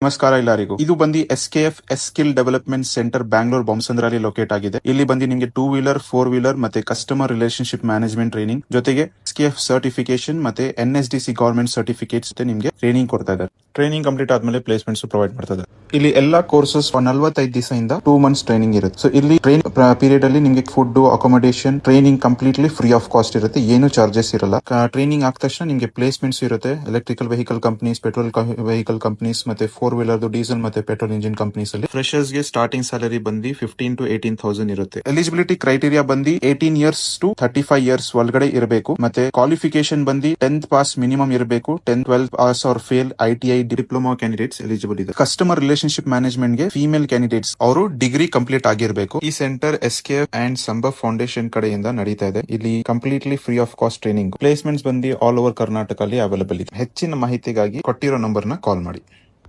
ನಮಸ್ಕಾರ ಎಲ್ಲರಿಗೂ. ಇದು ಬಂದು SKF skill development centre Bangalore ಬೊಮ್ಮಸಂದ್ರಲ್ಲಿ ಲೊಕೇಟ್ ಆಗಿದೆ. ಇಲ್ಲಿ ಬಂದು ನಿಮಗೆ 2 ವೀಲರ್ 4 ವೀಲರ್ ಮತ್ತೆ ಕಸ್ಟಮರ್ ರಿಲೇಶನ್ಶಿಪ್ ಮ್ಯಾನೇಜ್ಮೆಂಟ್ ಟ್ರೈನಿಂಗ್ ಜೊತೆಗೆ SKF ಸರ್ಟಿಫಿಕೇಶನ್ ಮತ್ತೆ NSDC ಗವರ್ಮೆಂಟ್ ಸರ್ಟಿಫಿಕೇಟ್ಸ್ ನಿಮಗೆ ಟ್ರೈನಿಂಗ್ ಕೊಡ್ತಾ ಇದ್ದಾರೆ. ಟ್ರೈನಿಂಗ್ ಕಂಪ್ಲೀಟ್ ಆದ್ಮೇಲೆ ಪ್ಲೇಸ್ಮೆಂಟ್ಸ್ ಪ್ರೊವೈಡ್ ಮಾಡ್ತಾ ಇದ್ದಾರೆ. ಇಲ್ಲಿ ಎಲ್ಲಾ ಕೋರ್ಸಸ್ 45 ದಿವಸದಿಂದ 2 ಮಂತ್ಸ್ ಟ್ರೈನಿಂಗ್ ಇರುತ್ತೆ. ಸೊ ಇಲ್ಲಿ ಟ್ರೈನ್ ಪೀರಿಯಡ್ ಅಲ್ಲಿ ನಿಮಗೆ food, accommodation, training completely free of cost ಇರುತ್ತೆ. ಏನು ಚಾರ್ಜಸ್ ಇರಲ್ಲ. ಟ್ರೈನಿಂಗ್ ಆದ ತಕ್ಷಣ ನಿಮಗೆ ಪ್ಲೇಸ್ಮೆಂಟ್ಸ್ ಇರುತ್ತೆ. Electrical vehicle companies, petrol vehicle companies ಮತ್ತೆ 4 ವೀಲರ್ ಡೀಸೆಲ್ ಮತ್ತೆ ಪೆಟ್ರೋಲ್ ಇಂಜಿನ್ ಕಂಪನೀಸ್ ಅಲ್ಲಿ ಫ್ರೆಶರ್ಸ್ ಗೆ ಸ್ಟಾರ್ಟಿಂಗ್ ಸ್ಯಾಲರಿ ಬಂದು 15 to 18,000 ಇರುತ್ತೆ. ಎಲಿಜಿಬಿಲಿಟಿ ಕ್ರೈಟೀರಿಯಾ ಬಂದು 18 ಇಯರ್ಸ್ ಟು 35 ಇಯರ್ಸ್ ಒಳಗಡೆ ಇರಬೇಕು. ಮತ್ತೆ ಕ್ವಾಲಿಫಿಕೇಶನ್ ಬಂದು 10th ಪಾಸ್ ಮಿನಿಮಮ್ ಇರಬೇಕು. 10th 12th pass or fail ITI diploma candidates eligible ಇದೆ. ಕಸ್ಟಮರ್ ರಿಲೇಶನ್ಶಿಪ್ ಮ್ಯಾನೇಜ್ಮೆಂಟ್ ಗೆ ಫೀಮೇಲ್ ಕ್ಯಾಂಡಿಡೇಟ್ಸ್ ಅವರು ಡಿಗ್ರಿ ಕಂಪ್ಲೀಟ್ ಆಗಿರಬೇಕು. ಈ ಸೆಂಟರ್ SKF ಅಂಡ್ ಸಂಭವ್ ಫೌಂಡೇಶನ್ ಕಡೆಯಿಂದ ನಡೀತಾ ಇದೆ. ಇಲ್ಲಿ completely free of cost training. Placements ಬಂದು ಆಲ್ ಓವರ್ ಕರ್ನಾಟಕ ಅಲ್ಲಿ ಅವೈಲೇಬಲ್ ಇದೆ. ಹೆಚ್ಚಿನ ಮಾಹಿತಿಗಾಗಿ ಕೊಟ್ಟಿರೋ ನಂಬರ್ ನ ಕಾಲ್ ಮಾಡಿ.